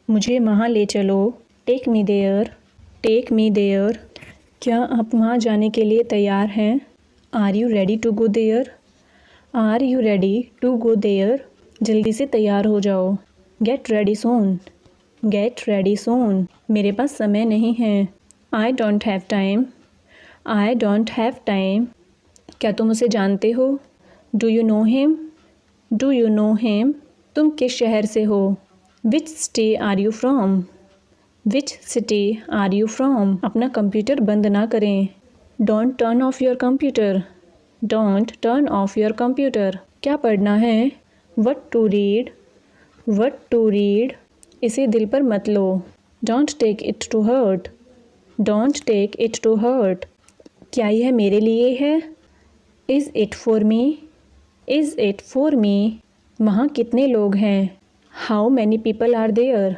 मुझे वहाँ ले चलो। Take me there, take me there. क्या आप वहाँ जाने के लिए तैयार हैं? Are you ready to go there, are you ready to go there. जल्दी से तैयार हो जाओ। Get ready soon, get ready soon. मेरे पास समय नहीं है। I don't have time, I don't have time. क्या तुम उसे जानते हो? Do you know him, do you know him. तुम किस शहर से हो? Which city are you from, which city are you from. अपना कंप्यूटर बंद ना करें। Don't turn off your computer, don't turn off your computer. क्या पढ़ना है? What to read, what to read. इसे दिल पर मत लो। Don't take it to hurt, don't take it to hurt. क्या यह मेरे लिए है? Is it for me, is it for me. वहाँ कितने लोग हैं? How many people are there,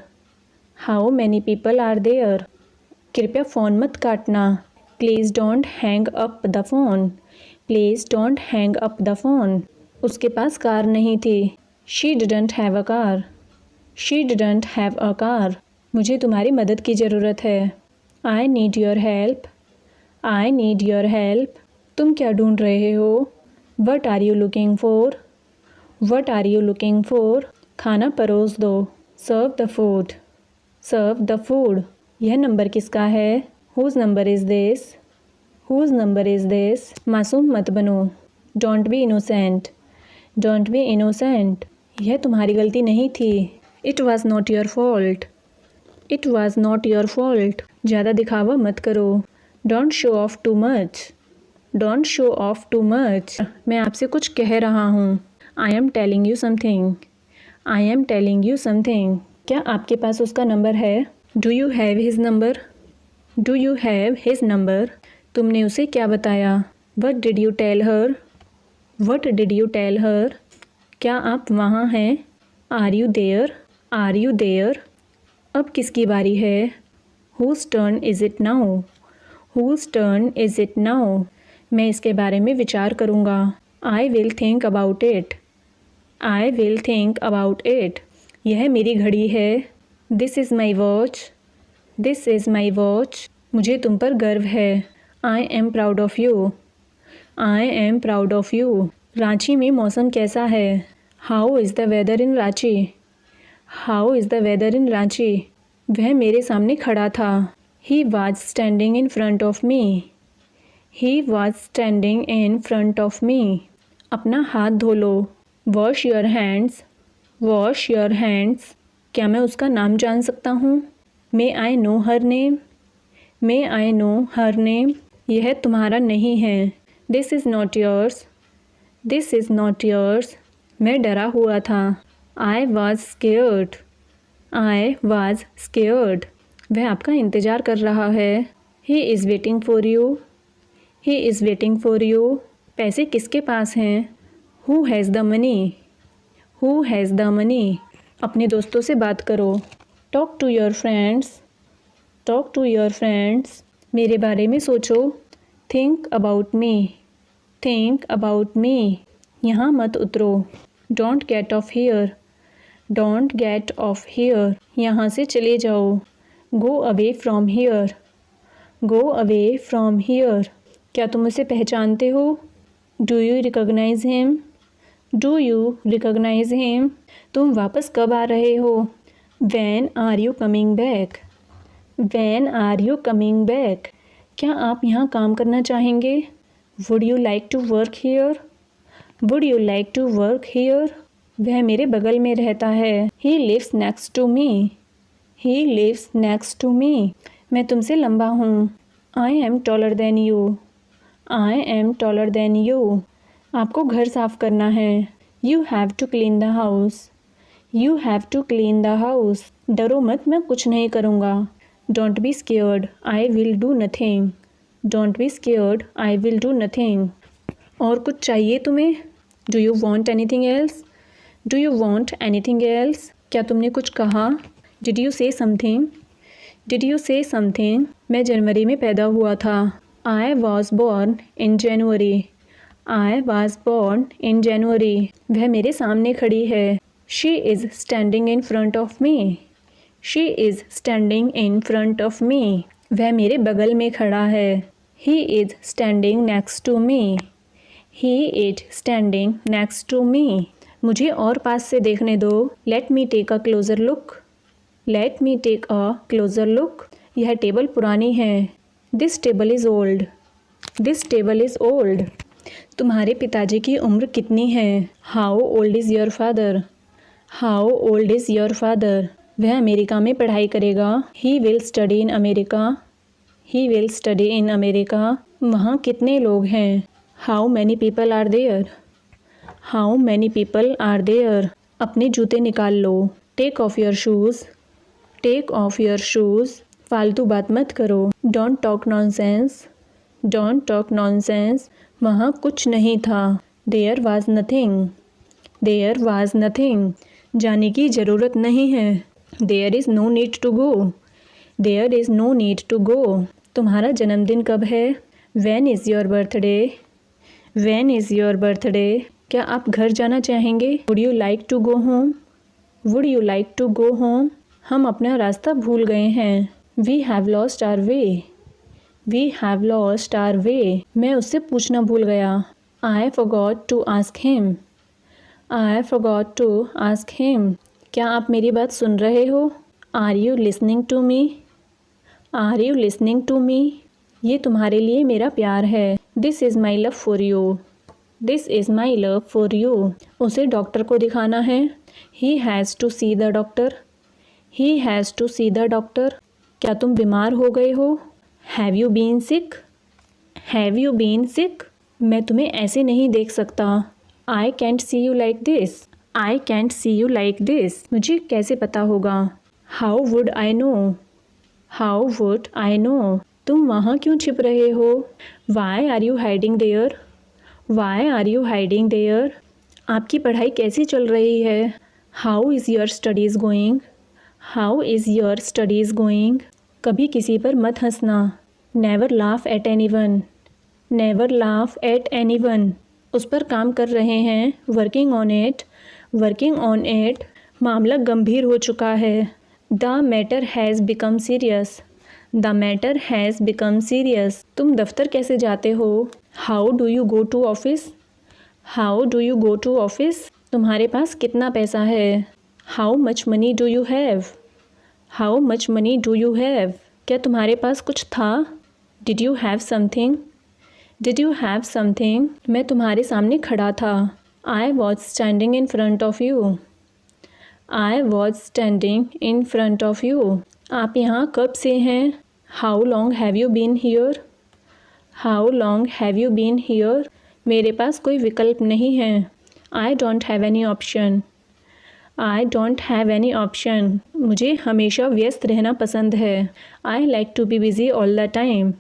how many people are there. कृपया फ़ोन मत काटना। Please don't hang up the phone, please don't hang up the phone. उसके पास car नहीं थी। She didn't have a car, she didn't have a car. मुझे तुम्हारी मदद की ज़रूरत है। I need your help, I need your help. तुम क्या ढूंढ रहे हो? What are you looking for, what are you looking for. खाना परोस दो। Serve the food, serve the food. यह नंबर किसका है? Whose number is this, whose number is this. मासूम मत बनो। Don't be innocent, don't be innocent. यह तुम्हारी गलती नहीं थी। It was not your fault, it was not your fault. ज़्यादा दिखावा मत करो। Don't show off too much, don't show off too much. मैं आपसे कुछ कह रहा हूँ। I am telling you something, I am telling you something. क्या आपके पास उसका नंबर है? Do you have his number, do you have his number. तुमने उसे क्या बताया? What did you tell her, what did you tell her. क्या आप वहाँ हैं? Are you there, are you there. अब किसकी बारी है? Whose turn is it now, whose turn is it now. मैं इसके बारे में विचार करूँगा। I will think about it, I will think about it. यह मेरी घड़ी है। This is my watch, this is my watch. मुझे तुम पर गर्व है। I am proud of you, I am proud of you. Ranchi में मौसम कैसा है? How is the weather in Ranchi, how is the weather in Ranchi. वह मेरे सामने खड़ा था। He was standing in front of me, he was standing in front of me. अपना हाथ धो लो। Wash your hands, wash your hands. क्या मैं उसका नाम जान सकता हूँ? May I know her name, may I know her name. यह तुम्हारा नहीं है। This is not yours, this is not yours. मैं डरा हुआ था। I was scared, I was scared. वह आपका इंतज़ार कर रहा है। He is waiting for you, he is waiting for you. पैसे किसके पास हैं? Who has the money, who has the money. अपने दोस्तों से बात करो। Talk to your friends, talk to your friends. मेरे बारे में सोचो। Think about me, think about me. यहाँ मत उतरो। Don't get off here, don't get off here. यहाँ से चले जाओ। Go away from here, go away from here. क्या तुम उसे पहचानते हो? Do you recognise him, do you recognise him. तुम वापस कब आ रहे हो? When are you coming back, when are you coming back. क्या आप यहाँ काम करना चाहेंगे? Would you like to work here, would you like to work here. वह मेरे बगल में रहता है। He lives next to me, he lives next to me. मैं तुमसे लंबा हूँ। I am taller than you, I am taller than you. आपको घर साफ करना है। You have to clean the house, you have to clean the house. डरो मत, मैं कुछ नहीं करूँगा। Don't be scared, I will do nothing, don't be scared, I will do nothing. और कुछ चाहिए तुम्हें? Do you want anything else, do you want anything else. क्या तुमने कुछ कहा? Did you say something, did you say something. मैं जनवरी में पैदा हुआ था। I was born in January, I was born in January. वह मेरे सामने खड़ी है। She is standing in front of me, she is standing in front of me. वह मेरे बगल में खड़ा है। He is standing next to me. He is standing next to me. मुझे और पास से देखने दो। Let me take a closer look. Let me take a closer look. यह टेबल पुरानी है। This table is old. This table is old. तुम्हारे पिताजी की उम्र कितनी है? How old is your father. How old is your father. वह अमेरिका में पढ़ाई करेगा। He will study in America. He will study in America. वहाँ कितने लोग हैं? How many people are there. How many people are there. अपने जूते निकाल लो। Take off your shoes. Take off your shoes. फालतू बात मत करो। Don't talk nonsense. Don't talk nonsense. वहाँ कुछ नहीं था। There was nothing. There was nothing. जाने की ज़रूरत नहीं है। There is no need to go. There is no need to go. तुम्हारा जन्मदिन कब है? When is your birthday. When is your birthday. क्या आप घर जाना चाहेंगे? Would you like to go home. Would you like to go home. हम अपना रास्ता भूल गए हैं। We have lost our way. We have lost our way. मैं उससे पूछना भूल गया। I forgot to ask him. I forgot to ask him. क्या आप मेरी बात सुन रहे हो? Are you listening to me. Are you listening to me. ये तुम्हारे लिए मेरा प्यार है। This is my love for you. This is my love for you. उसे डॉक्टर को दिखाना है। He has to see the doctor. He has to see the doctor. क्या तुम बीमार हो गए हो? Have you been sick. Have you been sick. मैं तुम्हें ऐसे नहीं देख सकता। I can't see you like this. I can't see you like this. मुझे कैसे पता होगा? How would I know. How would I know. तुम वहाँ क्यों छिप रहे हो? Why are you hiding there. Why are you hiding there. आपकी पढ़ाई कैसी चल रही है? How is your studies going. How is your studies going. कभी किसी पर मत हंसना। Never laugh at anyone. Never laugh at anyone. उस पर काम कर रहे हैं। Working on it. Working on it. मामला गंभीर हो चुका है। The matter has become serious. The matter has become serious. तुम दफ्तर कैसे जाते हो? How do you go to office. How do you go to office. तुम्हारे पास कितना पैसा है? How much money do you have. How much money do you have. क्या तुम्हारे पास कुछ था? Did you have something. Did you have something. मैं तुम्हारे सामने खड़ा था। I was standing in front of you. I was standing in front of you. आप यहाँ कब से हैं? How long have you been here. How long have you been here. मेरे पास कोई विकल्प नहीं है। I don't have any option. I don't have any option. मुझे हमेशा व्यस्त रहना पसंद है। I like to be busy all the time.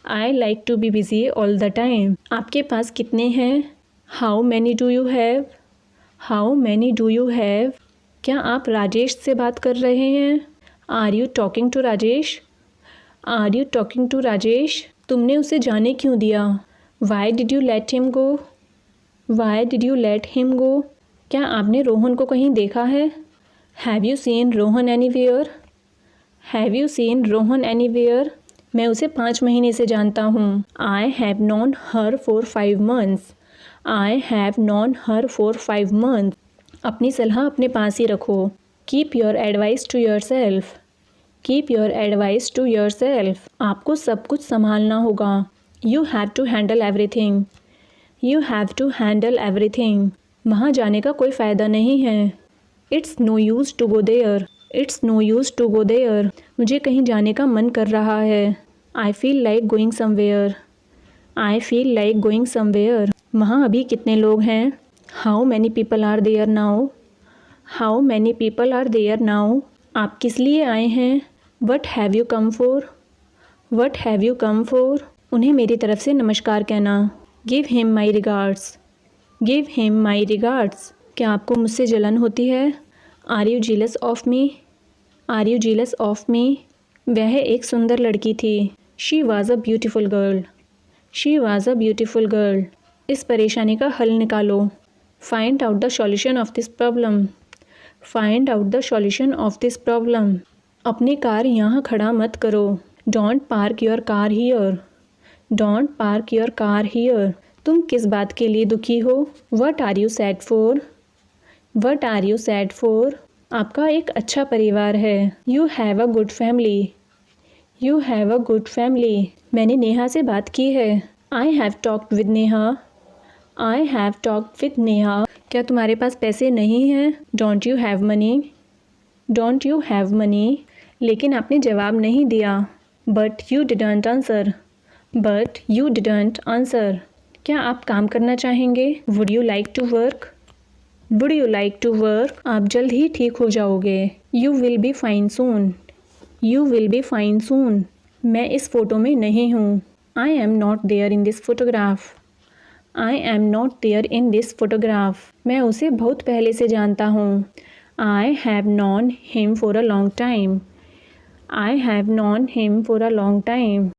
I like to be busy all the time. आपके पास कितने हैं? How many do you have. How many do you have. क्या आप राजेश से बात कर रहे हैं? Are you talking to Rajesh. Are you talking to Rajesh. तुमने उसे जाने क्यों दिया? Why did you let him go. Why did you let him go. क्या आपने रोहन को कहीं देखा है? Have you seen Rohan anywhere. Have you seen Rohan anywhere. मैं उसे 5 महीने से जानता हूँ। I have known her for 5 months। I have known her for 5 months। अपनी सलाह अपने पास ही रखो। Keep your advice to yourself. Keep your advice to yourself. आपको सब कुछ संभालना होगा। You have to handle everything. You have to handle everything. वहाँ जाने का कोई फ़ायदा नहीं है। It's no use to go there. It's no use to go there. मुझे कहीं जाने का मन कर रहा है। I feel like going somewhere. I feel like going somewhere. वहाँ अभी कितने लोग हैं? How many people are there now. How many people are there now. आप किस लिए आए हैं? What have you come for. What have you come for. उन्हें मेरी तरफ से नमस्कार कहना। Give him my regards. Give him my regards. क्या आपको मुझसे जलन होती है? Are you jealous of me. Are you jealous of me. वह एक सुंदर लड़की थी। She was a beautiful girl. She was a beautiful girl. इस परेशानी का हल निकालो। Find out the solution of this problem. Find out the solution of this problem. अपनी कार यहाँ खड़ा मत करो। Don't park your car here. Don't park your car here. तुम किस बात के लिए दुखी हो? What are you sad for? What are you sad for? आपका एक अच्छा परिवार है। You have a good family. You have a good family. मैंने नेहा से बात की है। I have talked with Neha. I have talked with Neha. क्या तुम्हारे पास पैसे नहीं हैं? Don't you have money? Don't you have money. लेकिन आपने जवाब नहीं दिया। But you didn't answer. But you didn't answer. क्या आप काम करना चाहेंगे? Would you like to work? Would you like to work? आप जल्द ही ठीक हो जाओगे। You will be fine soon. You will be fine soon. मैं इस फ़ोटो में नहीं हूँ। I am not there in this photograph. I am not there in this photograph. मैं उसे बहुत पहले से जानता हूँ। I have non him for a long time. I have known him for a long time.